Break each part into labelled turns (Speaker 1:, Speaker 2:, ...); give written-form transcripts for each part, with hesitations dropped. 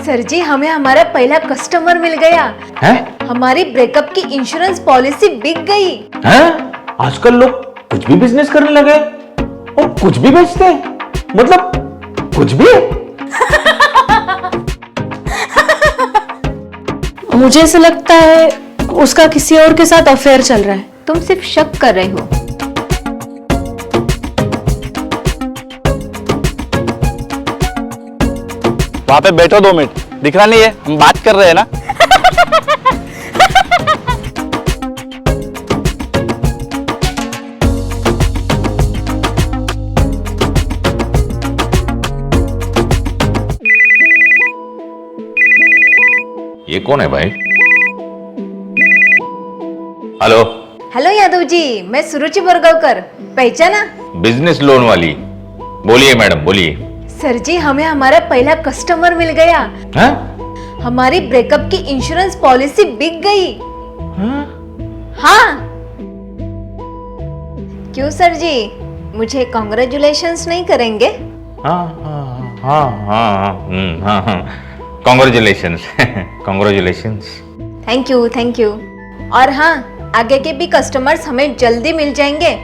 Speaker 1: Sir जी, हमें हमारा पहला कस्टमर मिल गया
Speaker 2: है?
Speaker 1: हमारी ब्रेकअप की इंश्योरेंस पॉलिसी बिक गई।
Speaker 2: हैं? आजकल लोग कुछ भी बिजनेस करने लगे और कुछ भी बेचते हैं, मतलब कुछ भी।
Speaker 3: मुझे ऐसा लगता है उसका किसी और के साथ अफेयर चल रहा है।
Speaker 1: तुम सिर्फ शक कर रहे हो।
Speaker 4: वहां पे बैठो 2 मिनट, दिख रहा नहीं है हम बात कर रहे हैं ना।
Speaker 2: ये कौन है भाई? हेलो।
Speaker 1: हेलो यादव जी, मैं सुरुचि बरगावकर, पहचाना?
Speaker 2: बिजनेस लोन वाली बोलिए मैडम, बोलिए।
Speaker 1: सर जी, हमें हमारा पहला कस्टमर मिल गया।
Speaker 2: हैं?
Speaker 1: हमारी ब्रेकअप की इंश्योरेंस पॉलिसी बिक गई। हाँ। क्यों सर जी, मुझे कांग्रेचुलेशंस नहीं करेंगे?
Speaker 2: हाँ हाँ हाँ हाँ हाँ, कॉन्ग्रेचुलेशंस। कॉन्ग्रेचुलेशंस।
Speaker 1: Thank you. और हाँ, आगे के भी कस्टमर्स हमें जल्दी मिल जाएंगे।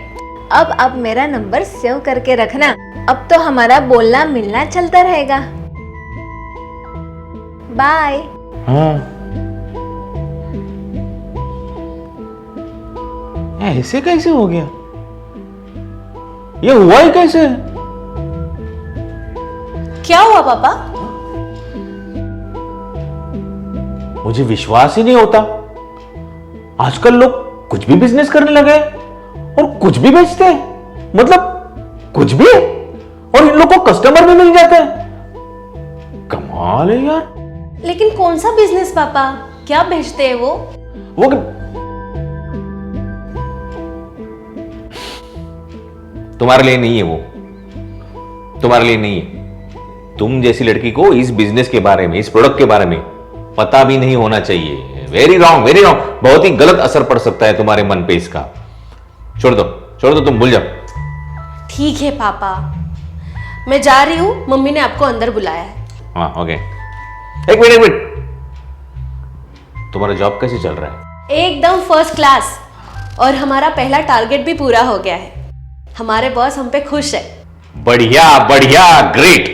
Speaker 1: अब आप मेरा नंबर सेव करके रखना। अब तो हमारा बोलना मिलना चलता रहेगा। बाय।
Speaker 2: हाँ, ऐसे कैसे हो गया? ये हुआ ही कैसे?
Speaker 3: क्या हुआ पापा?
Speaker 2: मुझे विश्वास ही नहीं होता। आजकल लोग कुछ भी बिजनेस करने लगे और कुछ भी बेचते हैं, मतलब कुछ भी, और इन लोग को कस्टमर भी मिल जाते हैं। कमाल है यार।
Speaker 3: लेकिन कौन सा बिजनेस पापा? क्या बेचते हैं वो?
Speaker 2: वो तुम्हारे लिए नहीं है, वो तुम्हारे लिए नहीं है। तुम जैसी लड़की को इस बिजनेस के बारे में, इस प्रोडक्ट के बारे में पता भी नहीं होना चाहिए। Very wrong, very wrong. बहुत ही गलत असर पड़ सकता है तुम्हारे मन पे इसका। छोड़ दो, तुम भूल जाओ।
Speaker 3: ठीक है पापा, मैं जा रही हूँ, मम्मी ने आपको अंदर बुलाया है।
Speaker 2: हाँ ओके। एक मिनट, तुम्हारा जॉब कैसे चल रहा है?
Speaker 3: एकदम फर्स्ट क्लास, और हमारा पहला टारगेट भी पूरा हो गया है। हमारे बॉस हम पे खुश है।
Speaker 2: बढ़िया बढ़िया, ग्रेट।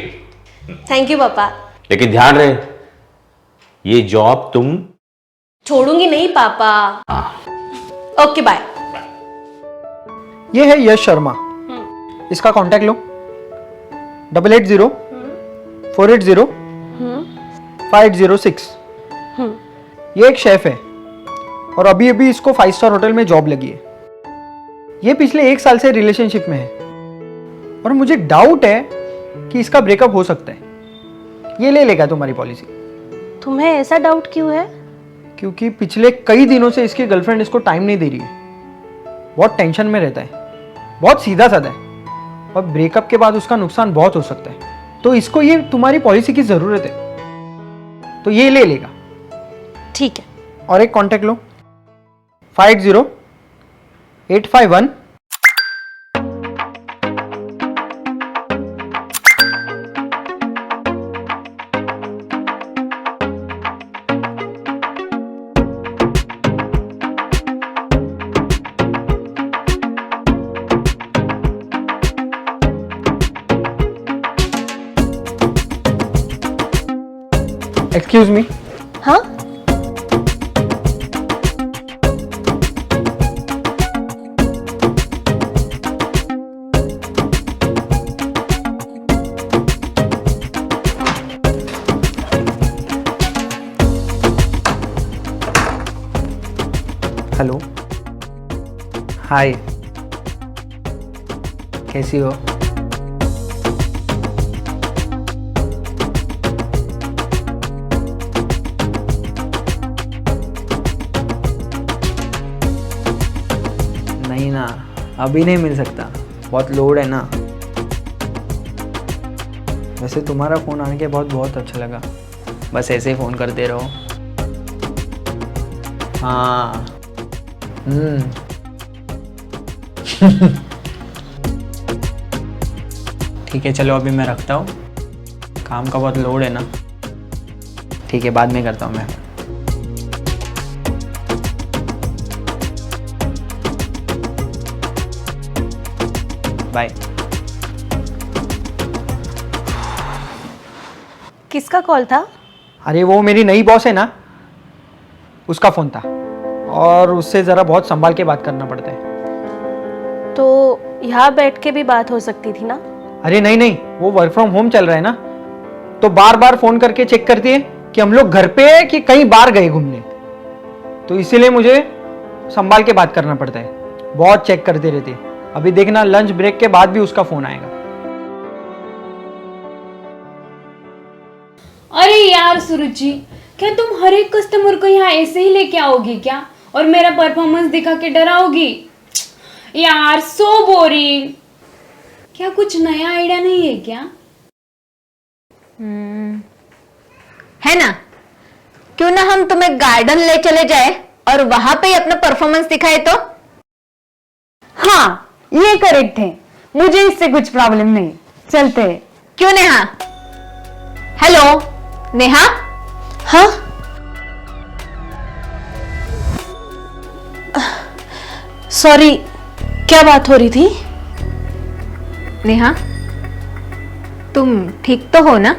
Speaker 3: थैंक यू पापा।
Speaker 2: लेकिन ध्यान रहे, ये जॉब तुम
Speaker 3: छोड़ूंगी नहीं पापा। Okay bye.
Speaker 5: ये है यश शर्मा, इसका कांटेक्ट लो 8804805806। ये एक शेफ है और अभी अभी इसको 5 स्टार होटल में जॉब लगी है। ये पिछले 1 साल से रिलेशनशिप में है और मुझे डाउट है कि इसका ब्रेकअप हो सकता है। ये ले लेगा तुम्हारी पॉलिसी।
Speaker 3: तुम्हें ऐसा डाउट क्यों है?
Speaker 5: क्योंकि पिछले कई दिनों से इसकी गर्लफ्रेंड इसको टाइम नहीं दे रही है, बहुत टेंशन में रहता है, बहुत सीधा साधा है और ब्रेकअप के बाद उसका नुकसान बहुत हो सकता है। तो इसको ये तुम्हारी पॉलिसी की ज़रूरत है, तो ये ले लेगा।
Speaker 3: ठीक है।
Speaker 5: और एक कांटेक्ट लो 580851। Excuse me.
Speaker 3: हाँ,
Speaker 5: हेलो, हाय, कैसी हो? नहीं ना, अभी नहीं मिल सकता, बहुत लोड है ना। वैसे तुम्हारा फ़ोन आने के बाद बहुत अच्छा लगा, बस ऐसे ही फ़ोन करते रहो। हाँ। ठीक है, चलो अभी मैं रखता हूँ, काम का बहुत लोड है ना। ठीक है, बाद में करता हूँ मैं। बाय।
Speaker 3: किसका कॉल था?
Speaker 5: अरे वो मेरी नई बॉस है ना, उसका फ़ोन था, और उससे ज़रा बहुत संभाल के बात करना पड़ता है।
Speaker 3: तो यहाँ बैठ के भी बात हो सकती थी ना?
Speaker 5: अरे नहीं नहीं, वो वर्क फ्रॉम होम चल रहा है ना, तो बार बार फ़ोन करके चेक करती है कि हम लोग घर पे हैं कि कहीं बाहर गए घूमने, तो इसीलिए मुझे संभाल के बात करना पड़ता है। बहुत चेक करते रहती है। अभी देखना, लंच ब्रेक के बाद भी उसका फ़ोन आएगा।
Speaker 6: अरे यार सुरुचि, क्या तुम हर एक कस्टमर को यहाँ ऐसे ही लेके आओगी क्या, और मेरा परफॉर्मेंस दिखा के डराओगी? यार सो बोरिंग। क्या कुछ नया आइडिया नहीं है क्या?
Speaker 1: है ना, क्यों ना हम तुम्हें गार्डन ले चले जाए और वहां पे ही अपना परफॉर्मेंस दिखाए तो?
Speaker 6: हाँ, ये करेक्ट है, मुझे इससे कुछ प्रॉब्लम नहीं, चलते हैं।
Speaker 1: क्यों नेहा? हेलो नेहा?
Speaker 3: हाँ? सॉरी, क्या बात हो रही थी?
Speaker 1: नेहा, तुम ठीक तो हो ना?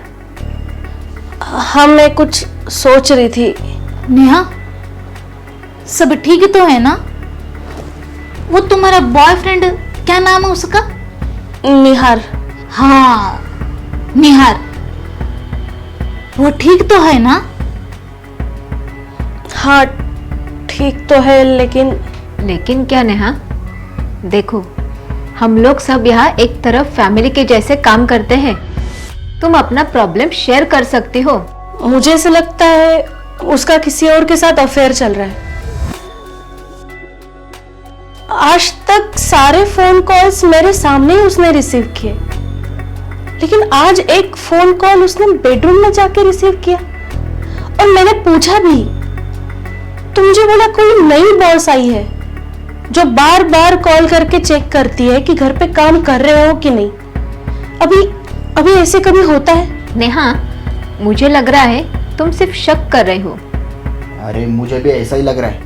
Speaker 3: हाँ, मैं कुछ सोच रही थी।
Speaker 7: नेहा, सब ठीक तो है ना? वो तुम्हारा बॉयफ्रेंड, क्या नाम है उसका?
Speaker 3: निहार।
Speaker 7: हाँ, निहार, वो ठीक तो है ना?
Speaker 3: हाँ, ठीक तो है,
Speaker 1: लेकिन क्या नेहा? देखो, हम लोग सब यहाँ एक तरफ फैमिली के जैसे काम करते हैं। तुम अपना प्रॉब्लम शेयर कर सकती हो।
Speaker 3: मुझे ऐसा लगता है उसका किसी और के साथ अफेयर चल रहा है। आज तक सारे फोन कॉल्स मेरे सामने ही उसने रिसीव किए, लेकिन आज एक फोन कॉल उसने बेडरूम में जाके रिसीव किया, और मैंने पूछा भी तो मुझे बोला कोई नई बॉस आई है जो बार बार कॉल करके चेक करती है कि घर पे काम कर रहे हो कि नहीं। अभी ऐसे कभी होता है?
Speaker 1: नेहा, मुझे लग रहा है तुम सिर्फ शक कर रहे हो।
Speaker 8: अरे मुझे भी ऐसा ही लग रहा है।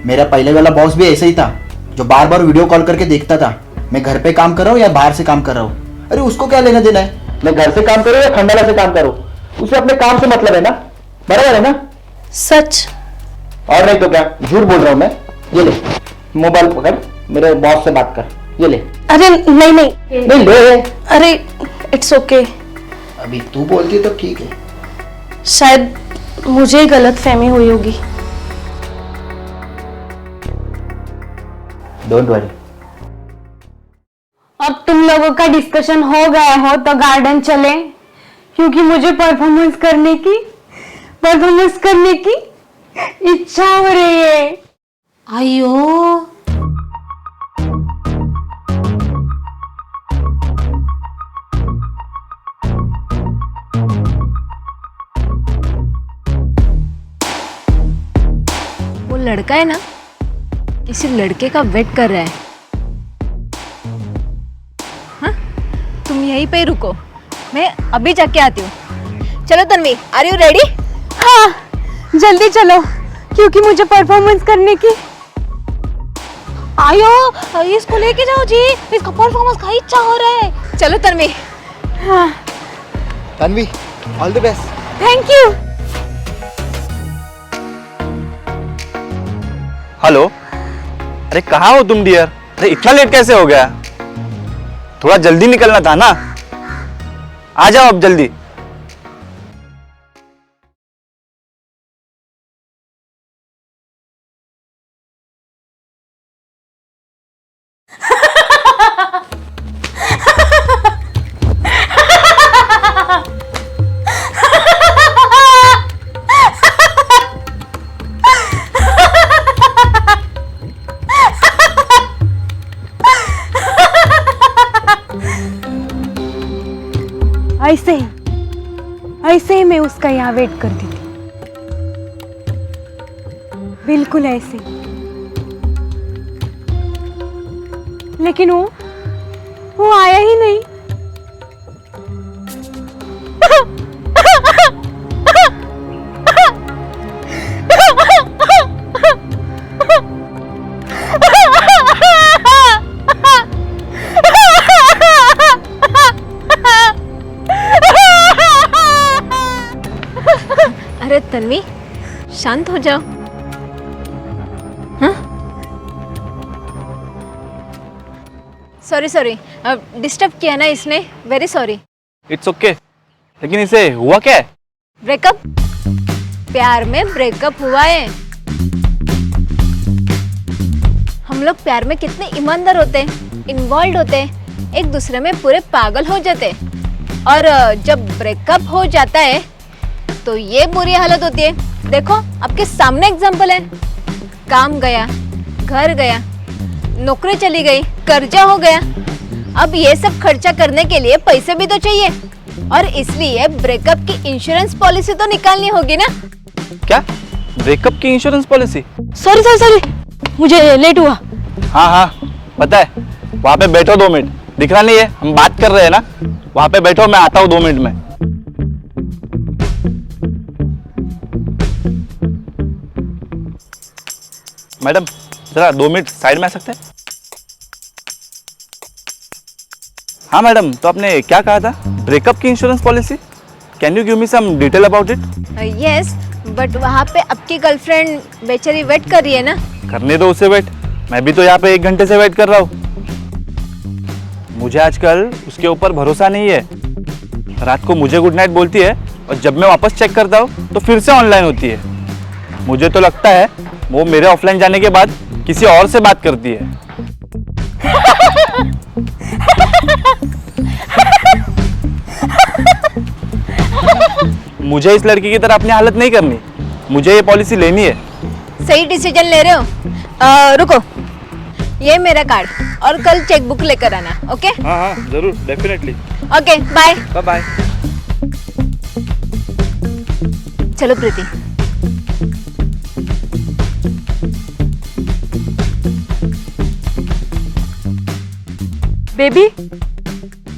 Speaker 8: मेरा पहले वाला बॉस भी ऐसा ही था, जो बार बार वीडियो कॉल करके देखता था मैं घर पे काम कर रहा हूँ या बाहर से काम कर रहा हूँ। अरे उसको क्या लेना देना है, मैं घर से काम करूँ या खंडाला से काम करूँ, उसे अपने काम से मतलब है ना, बराबर है ना?
Speaker 3: सच।
Speaker 8: और नहीं तो क्या, झूठ बोल रहा हूँ मैं? ये ले मोबाइल पकड़, मेरे बॉस से बात कर, ये ले।
Speaker 3: अरे नहीं नहीं
Speaker 8: नहीं ले।
Speaker 3: अरे इट्स ओके।
Speaker 8: अभी तू बोलती है तो ठीक है।
Speaker 3: शायद मुझे गलत फहमी हुई होगी।
Speaker 8: Don't worry.
Speaker 6: अब तुम लोगों का डिस्कशन हो गया हो तो गार्डन चले, क्योंकि मुझे परफॉर्मेंस करने की इच्छा हो रही है।
Speaker 7: आयो,
Speaker 1: वो लड़का है ना, किसी लड़के का वेट कर रहा है। हाँ? तुम यहीं पे ही रुको, मैं अभी जाके आती हूँ। चलो तन्वी, आर यू रेडी?
Speaker 6: हाँ, जल्दी चलो, क्योंकि मुझे परफॉर्मेंस करने की।
Speaker 7: आयो, इसको लेके जाओ जी, इसका परफॉर्मेंस का इच्छा हो रहा है।
Speaker 1: चलो तन्वी।
Speaker 6: हाँ,
Speaker 8: Tanvi, all the best.
Speaker 6: Thank you.
Speaker 4: Hello, अरे कहाँ हो तुम डियर? अरे इतना लेट कैसे हो गया? थोड़ा जल्दी निकलना था ना, आ जाओ अब जल्दी।
Speaker 6: ऐसे ही मैं उसका यहाँ वेट करती थी, बिल्कुल ऐसे। लेकिन वो आया ही नहीं।
Speaker 1: अरे तन्वी, शांत हो जाओ। हाँ? सॉरी, डिस्टर्ब किया ना इसने, वेरी सॉरी।
Speaker 4: It's okay. लेकिन इसे हुआ क्या है?
Speaker 1: ब्रेकअप, प्यार में ब्रेकअप हुआ है। हम लोग प्यार में कितने ईमानदार होते हैं, इन्वॉल्व होते हैं, एक दूसरे में पूरे पागल हो जाते हैं, और जब ब्रेकअप हो जाता है तो ये बुरी हालत होती है। देखो आपके सामने एग्जाम्पल है, काम गया, घर गया, नौकरी चली गई, कर्जा हो गया। अब ये सब खर्चा करने के लिए पैसे भी तो चाहिए, और इसलिए ब्रेकअप की इंश्योरेंस पॉलिसी तो निकालनी होगी ना।
Speaker 4: क्या? ब्रेकअप की इंश्योरेंस पॉलिसी?
Speaker 3: सॉरी, मुझे लेट हुआ।
Speaker 4: हाँ, पता है। वहां पे बैठो 2 मिनट, दिख रहा नहीं है हम बात कर रहे हैं ना? वहां पे बैठो, मैं आता हूँ 2 मिनट में। मैडम जरा 2 मिनट साइड में आ सकते हैं? हाँ मैडम, तो आपने क्या कहा था? ब्रेकअप की insurance policy? Can you give me some detail about it?
Speaker 1: Yes, but वहाँ पे आपकी गर्लफ्रेंड बेचारी वेट कर रही है ना।
Speaker 4: करने दो उसे वेट, मैं भी तो यहाँ पे 1 घंटे से वेट कर रहा हूँ। मुझे आजकल उसके ऊपर भरोसा नहीं है। रात को मुझे गुड नाइट बोलती है, और जब मैं वापस चेक करता हूँ तो फिर से ऑनलाइन होती है। मुझे तो लगता है वो मेरे ऑफलाइन जाने के बाद किसी और से बात करती है। मुझे इस लड़की की तरह अपनी हालत नहीं करनी, मुझे ये पॉलिसी लेनी है।
Speaker 1: सही डिसीजन ले रहे हो। रुको, ये मेरा कार्ड, और कल चेकबुक लेकर आना। ओके?
Speaker 4: हाँ, जरूर, डेफिनेटली।
Speaker 1: Okay, bye.
Speaker 4: बाय।
Speaker 1: चलो प्रीति।
Speaker 3: बेबी,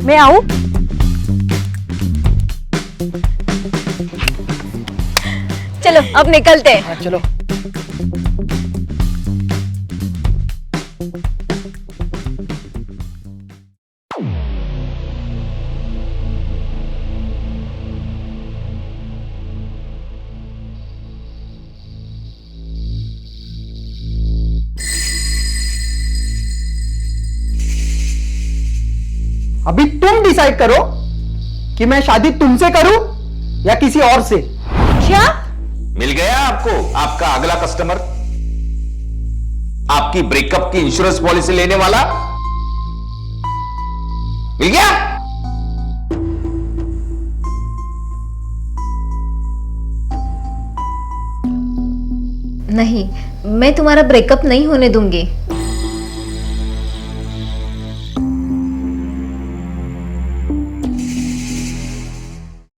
Speaker 3: मैं आऊं?
Speaker 1: चलो अब निकलते हैं।
Speaker 5: हाँ चलो। अभी तुम डिसाइड करो कि मैं शादी तुमसे करूं या किसी और से।
Speaker 3: क्या?
Speaker 2: मिल गया आपको आपका अगला कस्टमर, आपकी ब्रेकअप की इंश्योरेंस पॉलिसी लेने वाला मिल गया।
Speaker 1: नहीं, मैं तुम्हारा ब्रेकअप नहीं होने दूंगी।